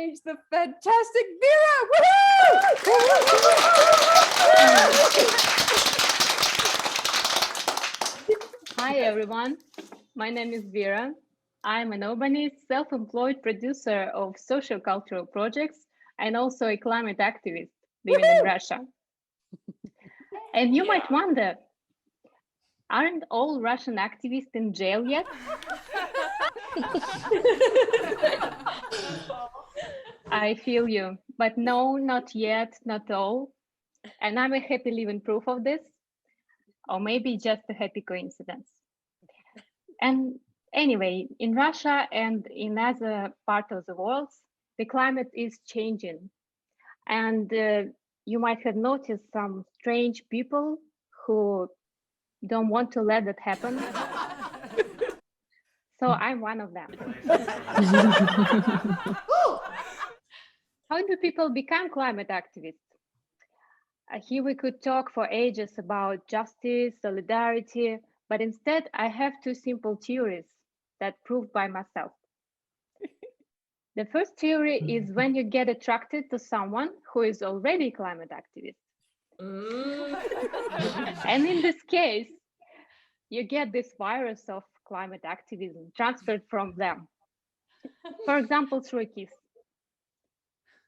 change, the fantastic Vera. Woohoo! Hi, everyone. My name is Vera. I'm an urbanist, self-employed producer of social cultural projects and also a climate activist living in Russia. And you might wonder, aren't all Russian activists in jail yet? I feel you, but no, not yet, not all. And I'm a happy living proof of this, or maybe just a happy coincidence. And anyway, in Russia and in other parts of the world, the climate is changing. And you might have noticed some strange people who don't want to let that happen. So I'm one of them. How do people become climate activists? Here we could talk for ages about justice, solidarity, but instead I have two simple theories that proved by myself. The first theory is when you get attracted to someone who is already a climate activist. And in this case, you get this virus of climate activism transferred from them. For example, through a kiss.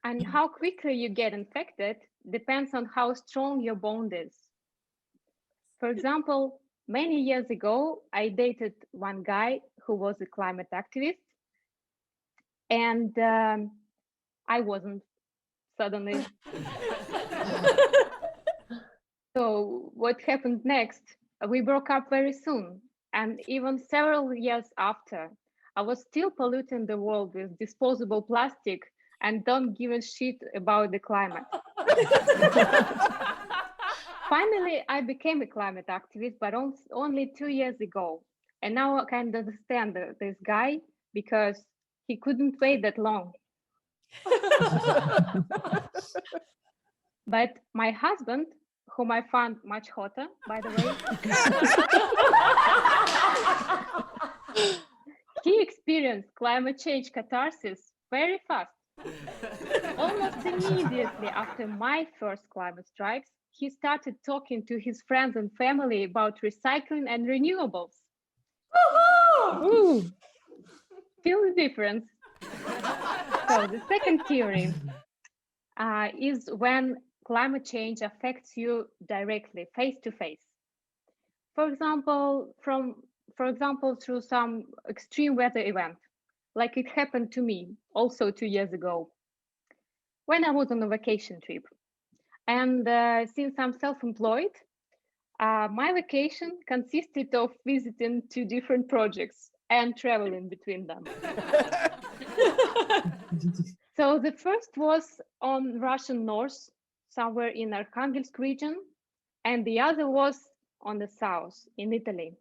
And how quickly you get infected depends on how strong your bond is. For example, many years ago, I dated one guy who was a climate activist, and I wasn't suddenly. So what happened next? We broke up very soon, and even several years after, I was still polluting the world with disposable plastic and don't give a shit about the climate. Finally, I became a climate activist, but only 2 years ago. And now I can understand this guy because he couldn't wait that long. But my husband, whom I found much hotter, by the way, he experienced climate change catharsis very fast. Almost immediately after my first climate strikes, he started talking to his friends and family about recycling and renewables. Ooh. Feel the difference? So the second theory is when climate change affects you directly, face to face. For example, through some extreme weather event, like it happened to me also 2 years ago when I was on a vacation trip. And since I'm self-employed, my vacation consisted of visiting 2 different projects and traveling between them. So the first was on Russian north, somewhere in Archangelsk region, and the other was on the south in Italy.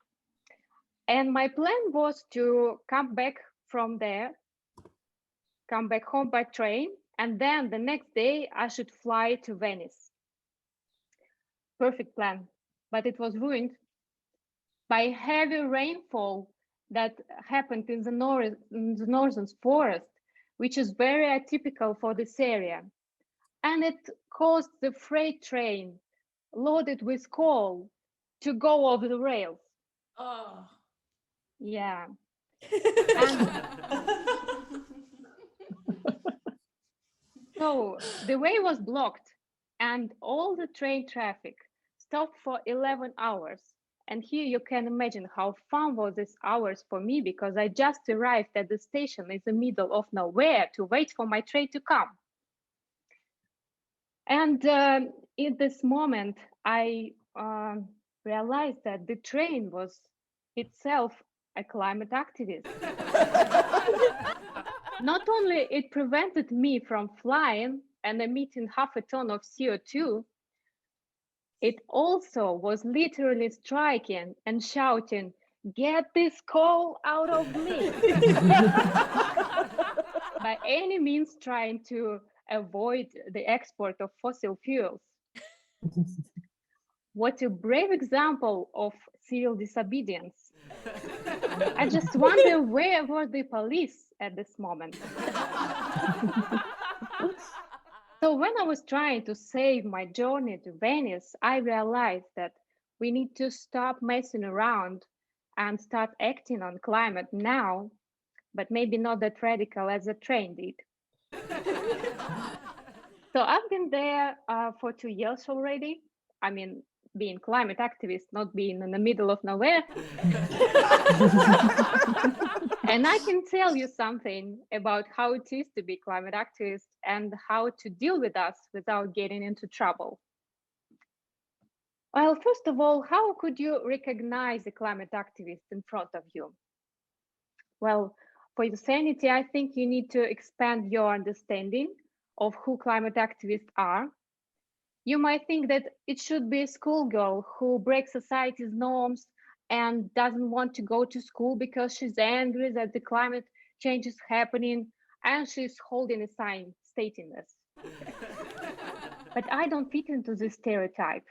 And my plan was to come back from there, come back home by train, and then the next day I should fly to Venice. Perfect plan, but it was ruined by heavy rainfall that happened in the northern forest, which is very atypical for this area. And it caused the freight train loaded with coal to go over the rails. Oh. Yeah. So the way was blocked and all the train traffic stopped for 11 hours. And here you can imagine how fun was these hours for me because I just arrived at the station in the middle of nowhere to wait for my train to come. And in this moment, I realized that the train was itself a climate activist. Not only it prevented me from flying and emitting half a ton of CO2, it also was literally striking and shouting, "Get this coal out of me!" By any means trying to avoid the export of fossil fuels. What a brave example of civil disobedience. I just wonder where were the police at this moment? So when I was trying to save my journey to Venice, I realized that we need to stop messing around and start acting on climate now, but maybe not that radical as the train did. So I've been there for 2 years already. I mean, being climate activist, not being in the middle of nowhere. And I can tell you something about how it is to be climate activist and how to deal with us without getting into trouble. Well, first of all, how could you recognize a climate activist in front of you? Well, for your sanity, I think you need to expand your understanding of who climate activists are. You might think that it should be a schoolgirl who breaks society's norms and doesn't want to go to school because she's angry that the climate change is happening and she's holding a sign stating this. But I don't fit into this stereotype.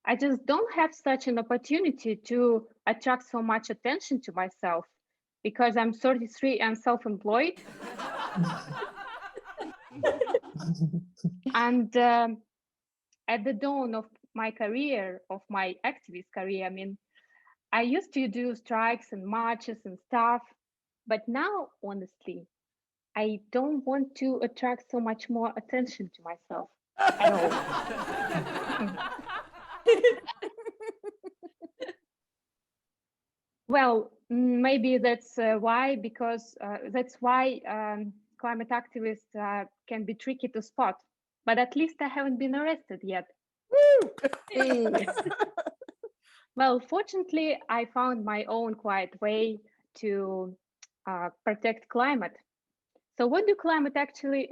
I just don't have such an opportunity to attract so much attention to myself because I'm 33 and self-employed. And at the dawn of my career, of my activist career, I mean, I used to do strikes and marches and stuff, but now, honestly, I don't want to attract so much more attention to myself at all. Well, maybe that's why, because that's why climate activists can be tricky to spot. But at least I haven't been arrested yet. Well, fortunately, I found my own quiet way to protect climate. So, what do climate actually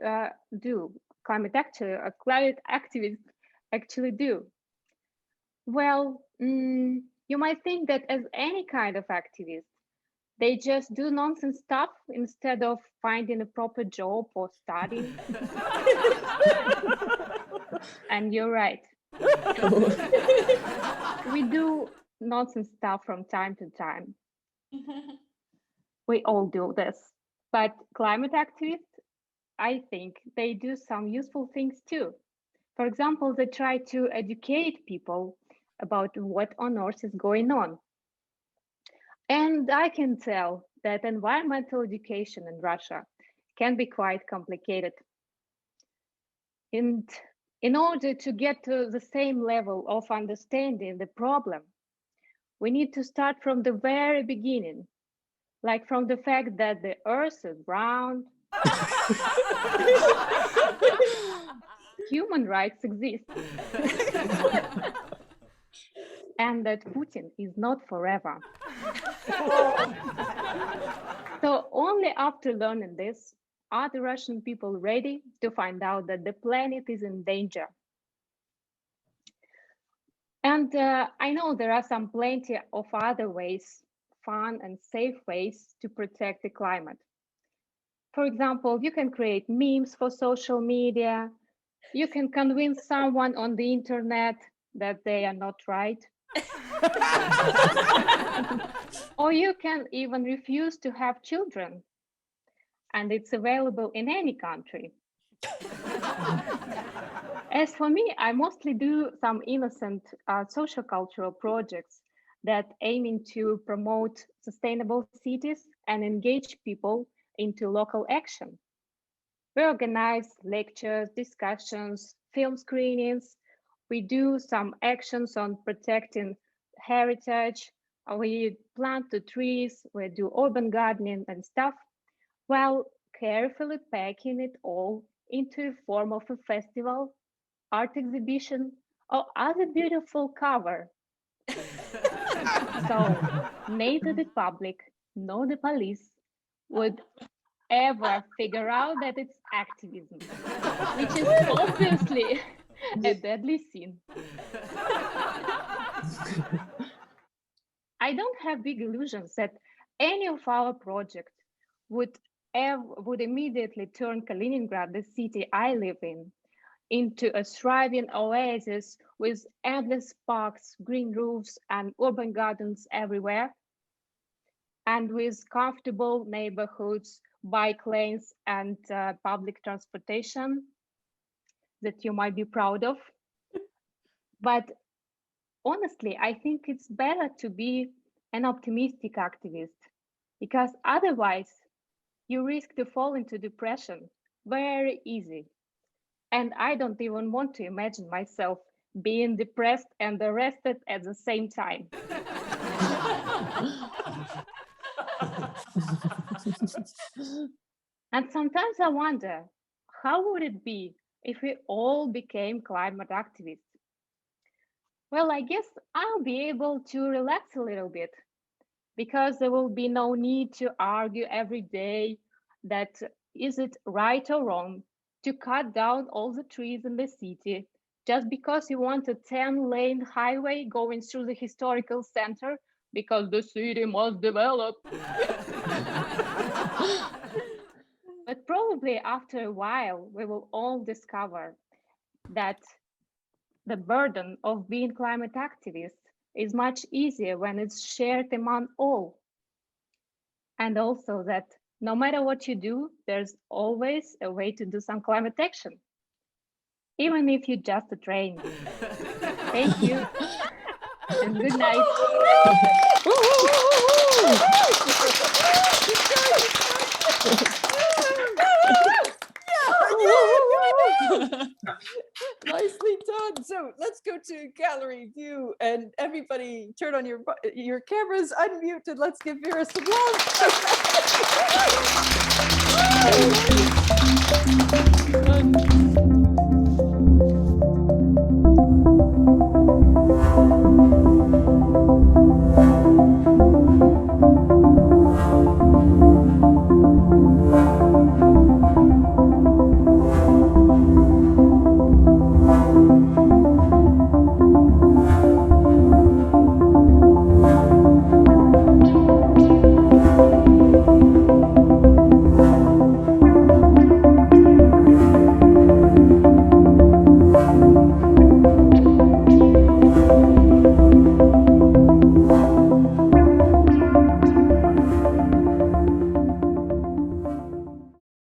do? Climate activists actually do? Well, you might think that as any kind of activist, they just do nonsense stuff instead of finding a proper job or studying. And you're right. We do nonsense stuff from time to time. We all do this. But climate activists, I think they do some useful things too. For example, they try to educate people about what on earth is going on. And I can tell that environmental education in Russia can be quite complicated. And in order to get to the same level of understanding the problem, we need to start from the very beginning, like from the fact that the earth is round, human rights exist, and that Putin is not forever. So only after learning this are the Russian people ready to find out that the planet is in danger. And I know there are some plenty of other ways, fun and safe ways to protect the climate. For example, you can create memes for social media. You can convince someone on the internet that they are not right. Or you can even refuse to have children. And it's available in any country. As for me, I mostly do some innocent social cultural projects that aiming to promote sustainable cities and engage people into local action. We organize lectures, discussions, film screenings. We do some actions on protecting heritage. We plant the trees, we do urban gardening and stuff, while carefully packing it all into the form of a festival, art exhibition, or other beautiful cover. So neither the public nor the police would ever figure out that it's activism, which is obviously a deadly sin. I don't have big illusions that any of our projects would would immediately turn Kaliningrad, the city I live in, into a thriving oasis with endless parks, green roofs, and urban gardens everywhere, and with comfortable neighborhoods, bike lanes, and public transportation. that you might be proud of. But honestly, I think it's better to be an optimistic activist because otherwise you risk to fall into depression very easy. And I don't even want to imagine myself being depressed and arrested at the same time. And sometimes I wonder, how would it be if we all became climate activists? Well, I guess I'll be able to relax a little bit because there will be no need to argue every day that is it right or wrong to cut down all the trees in the city just because you want a 10-lane highway going through the historical center because the city must develop. But probably after a while, we will all discover that the burden of being climate activists is much easier when it's shared among all. And also that no matter what you do, there's always a way to do some climate action, even if you just train. Thank you and good night. Nicely done. So let's go to gallery view, and everybody turn on your cameras, unmute, and let's give Vera some love.